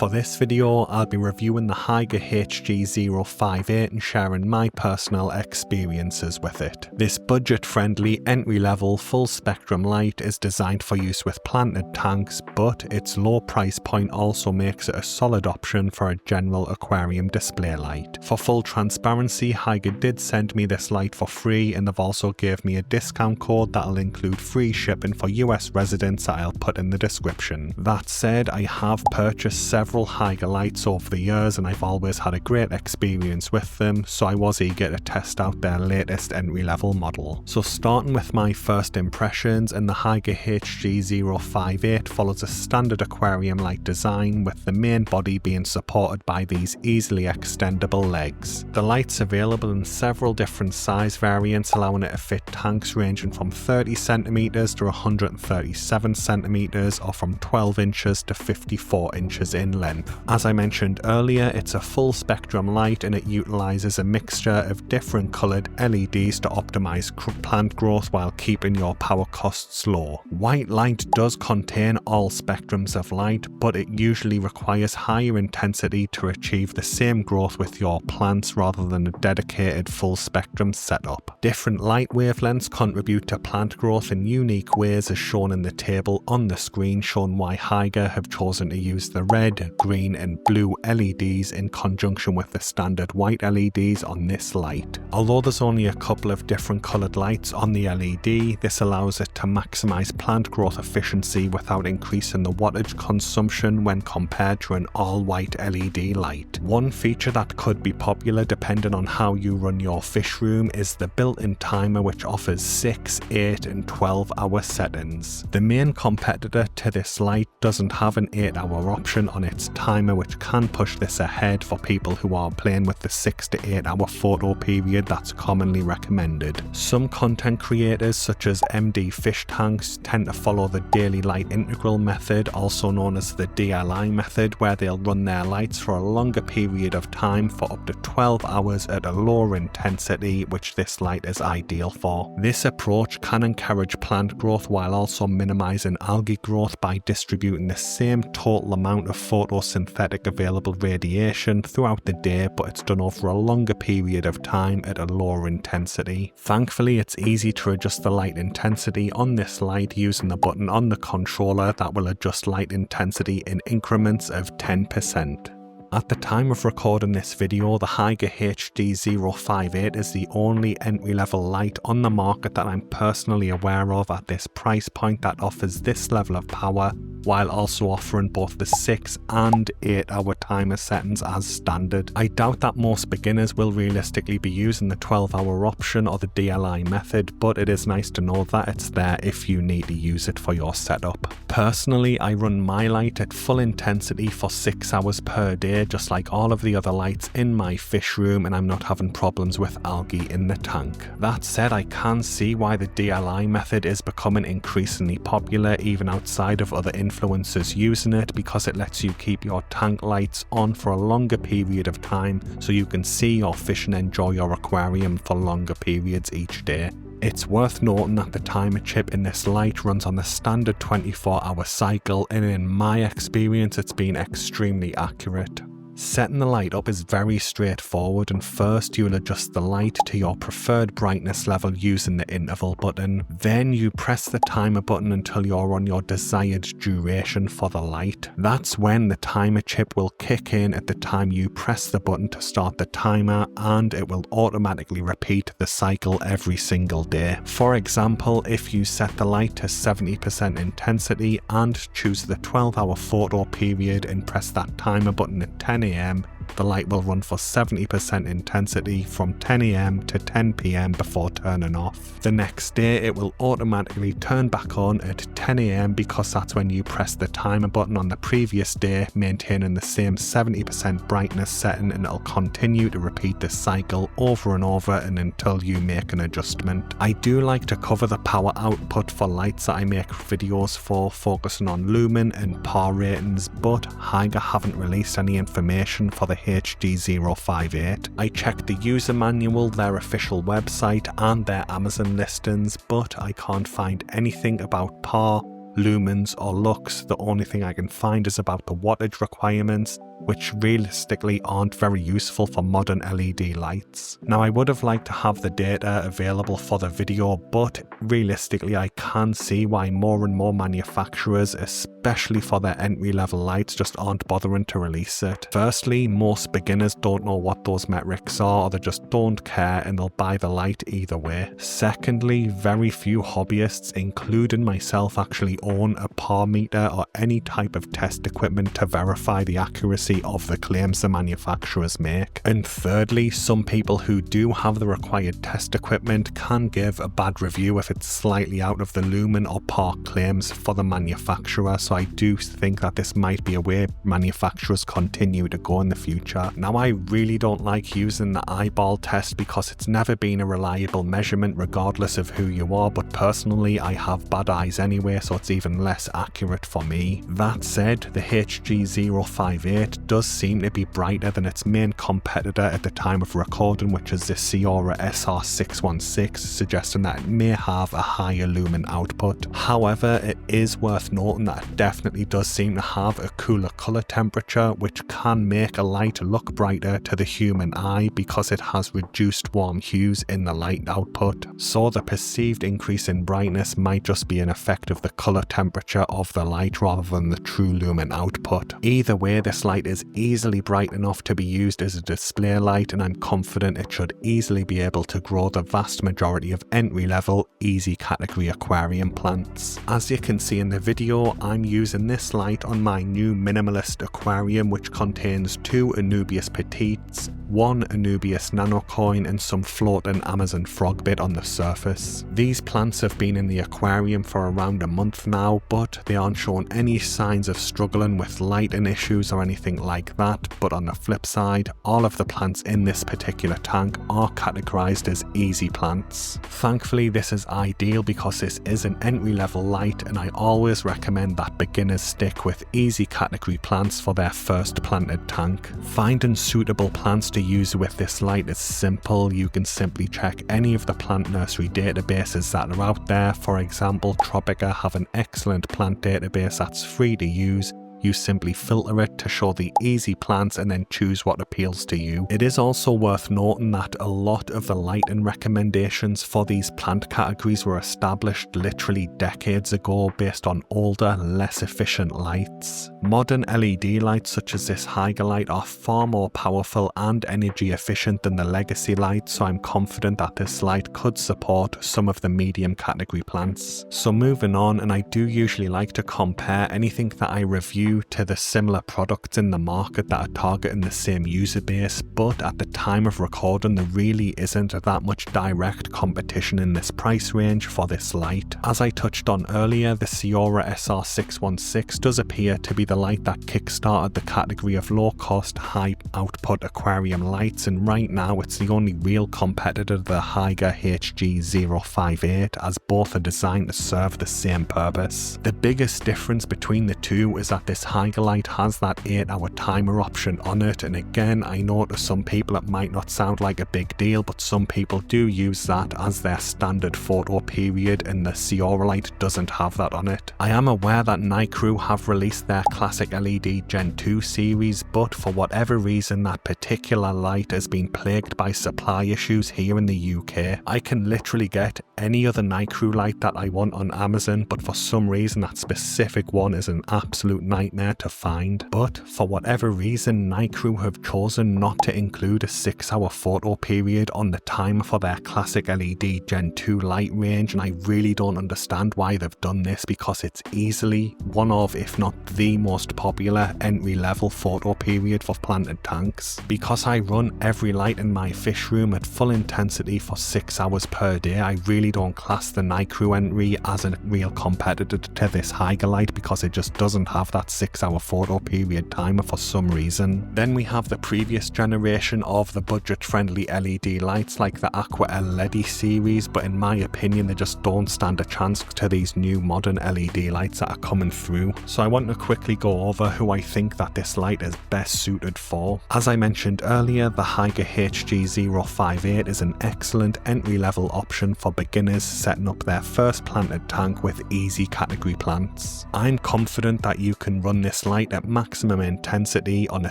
For this video, I'll be reviewing the Hygger HG058 and sharing my personal experiences with it. This budget-friendly, entry-level, full-spectrum light is designed for use with planted tanks, but its low price point also makes it a solid option for a general aquarium display light. For full transparency, Hygger did send me this light for free, and they've also gave me a discount code that'll include free shipping for US residents that I'll put in the description. That said, I have purchased several Hygger lights over the years and I've always had a great experience with them, so I was eager to test out their latest entry-level model. So starting with my first impressions, and the Hygger HG058 follows a standard aquarium light design, with the main body being supported by these easily extendable legs. The light's available in several different size variants, allowing it to fit tanks ranging from 30cm to 137cm, or from 12 inches to 54 inches in length. As I mentioned earlier, it's a full spectrum light and it utilizes a mixture of different colored LEDs to optimize plant growth while keeping your power costs low. White light does contain all spectrums of light, but it usually requires higher intensity to achieve the same growth with your plants rather than a dedicated full spectrum setup. Different light wavelengths contribute to plant growth in unique ways, as shown in the table on the screen, showing why Hygger have chosen to use the red, green and blue LEDs in conjunction with the standard white LEDs on this light. Although there's only a couple of different coloured lights on the LED, this allows it to maximise plant growth efficiency without increasing the wattage consumption when compared to an all-white LED light. One feature that could be popular depending on how you run your fish room is the built-in timer, which offers 6, 8 and 12 hour settings. The main competitor to this light doesn't have an 8-hour option on its timer, which can push this ahead for people who are playing with the 6 to 8 hour photo period that's commonly recommended. Some content creators such as MD Fish Tanks tend to follow the daily light integral method, also known as the DLI method, where they'll run their lights for a longer period of time for up to 12 hours at a lower intensity, which this light is ideal for. This approach can encourage plant growth while also minimizing algae growth by distributing the same total amount of photosynthetic available radiation throughout the day, but it's done over a longer period of time at a lower intensity. Thankfully, it's easy to adjust the light intensity on this light using the button on the controller that will adjust light intensity in increments of 10%. At the time of recording this video, the Hygger HG058 is the only entry-level light on the market that I'm personally aware of at this price point that offers this level of power, while also offering both the 6 and 8 hour timer settings as standard. I doubt that most beginners will realistically be using the 12-hour option or the DLI method, but it is nice to know that it's there if you need to use it for your setup. Personally, I run my light at full intensity for 6 hours per day, just like all of the other lights in my fish room, and I'm not having problems with algae in the tank. That said, I can see why the DLI method is becoming increasingly popular even outside of other influencers using it, because it lets you keep your tank lights on for a longer period of time so you can see your fish and enjoy your aquarium for longer periods each day. It's worth noting that the timer chip in this light runs on the standard 24-hour cycle, and in my experience it's been extremely accurate. Setting the light up is very straightforward, and first you will adjust the light to your preferred brightness level using the interval button. Then you press the timer button until you're on your desired duration for the light. That's when the timer chip will kick in at the time you press the button to start the timer, and it will automatically repeat the cycle every single day. For example, if you set the light to 70% intensity and choose the 12-hour photo period and press that timer button at 10 AM, the light will run for 70% intensity from 10 AM to 10 PM before turning off. The next day it will automatically turn back on at 10 AM because that's when you press the timer button on the previous day, maintaining the same 70% brightness setting, and it'll continue to repeat this cycle over and over and until you make an adjustment. I do like to cover the power output for lights that I make videos for, focusing on lumen and PAR ratings, but Hygger haven't released any information for the HG058. I checked the user manual, their official website and their Amazon listings, but I can't find anything about PAR, lumens or lux. The only thing I can find is about the wattage requirements, which realistically aren't very useful for modern LED lights. Now, I would have liked to have the data available for the video, but realistically I can see why more and more manufacturers, especially for their entry-level lights, just aren't bothering to release it. Firstly, most beginners don't know what those metrics are, or they just don't care and they'll buy the light either way. Secondly, very few hobbyists, including myself, actually own a par meter or any type of test equipment to verify the accuracy of the claims the manufacturers make. And thirdly, some people who do have the required test equipment can give a bad review if it's slightly out of the lumen or par claims for the manufacturer, so I do think that this might be a way manufacturers continue to go in the future. Now, I really don't like using the eyeball test because it's never been a reliable measurement regardless of who you are, but personally I have bad eyes anyway, so it's even less accurate for me. That said, the HG058 does seem to be brighter than its main competitor at the time of recording, which is the Hygger SR616, suggesting that it may have a higher lumen output. However, it is worth noting that it definitely does seem to have a cooler colour temperature, which can make a light look brighter to the human eye because it has reduced warm hues in the light output. So the perceived increase in brightness might just be an effect of the colour temperature of the light rather than the true lumen output. Either way, this light is easily bright enough to be used as a display light, and I'm confident it should easily be able to grow the vast majority of entry-level, easy category aquarium plants. As you can see in the video, I'm using this light on my new minimalist aquarium, which contains 2 Anubias petites, 1 Anubias nanocoin and some floating Amazon frogbit on the surface. These plants have been in the aquarium for around a month now, but they aren't showing any signs of struggling with lighting issues or anything like that. But on the flip side, all of the plants in this particular tank are categorized as easy plants. Thankfully, this is ideal because this is an entry-level light, and I always recommend that beginners stick with easy category plants for their first planted tank. Finding suitable plants to use with this light is simple. You can simply check any of the plant nursery databases that are out there. For example, Tropica have an excellent plant database that's free to use. You simply filter it to show the easy plants and then choose what appeals to you. It is also worth noting that a lot of the lighting recommendations for these plant categories were established literally decades ago based on older, less efficient lights. Modern LED lights such as this Hygger light are far more powerful and energy efficient than the legacy light, so I'm confident that this light could support some of the medium category plants. So moving on, and I do usually like to compare anything that I review to the similar products in the market that are targeting the same user base, but at the time of recording there really isn't that much direct competition in this price range for this light. As I touched on earlier, the Hygger SR616 does appear to be the light that kickstarted the category of low-cost, high-output aquarium lights, and right now it's the only real competitor to the Hygger HG058, as both are designed to serve the same purpose. The biggest difference between the two is that this Hygger light has that 8-hour timer option on it, and again, I know to some people it might not sound like a big deal, but some people do use that as their standard photo period, and the Hygger light doesn't have that on it. I am aware that Nycrew have released their classic LED Gen 2 series, but for whatever reason that particular light has been plagued by supply issues here in the UK. I can literally get any other Nycrew light that I want on Amazon, but for some reason that specific one is an absolute nightmare to find. But for whatever reason, Nycrew have chosen not to include a 6-hour photo period on the timer for their classic LED Gen 2 light range, and I really don't understand why they've done this, because it's easily one of, if not the most popular entry-level photo period for planted tanks. Because I run every light in my fish room at full intensity for 6 hours per day, I really don't class the Nycrew entry as a real competitor to this Hygger light, because it just doesn't have that 6-hour photo period timer for some reason. Then we have the previous generation of the budget-friendly LED lights like the Aqua LED series, but in my opinion they just don't stand a chance to these new modern LED lights that are coming through. So I want to quickly go over who I think that this light is best suited for. As I mentioned earlier, the Hygger HG058 is an excellent entry-level option for beginners setting up their first planted tank with easy category plants. I'm confident that you can run this light at maximum intensity on a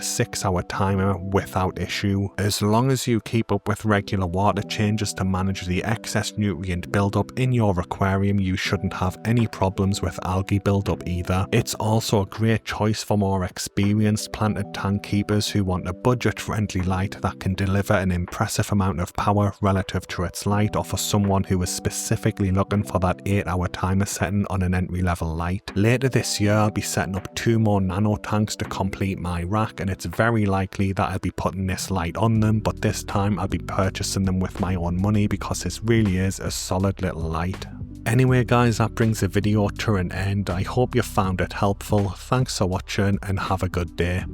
6-hour timer without issue. As long as you keep up with regular water changes to manage the excess nutrient buildup in your aquarium, you shouldn't have any problems with algae buildup either. It's also a great choice for more experienced planted tank keepers who want a budget-friendly light that can deliver an impressive amount of power relative to its light, or for someone who is specifically looking for that 8-hour timer setting on an entry-level light. Later this year I'll be setting up 2 more nano tanks to complete my rack, and it's very likely that I'll be putting this light on them, but this time I'll be purchasing them with my own money because this really is a solid little light. Anyway guys, that brings the video to an end. I hope you found it helpful. Thanks for watching and have a good day.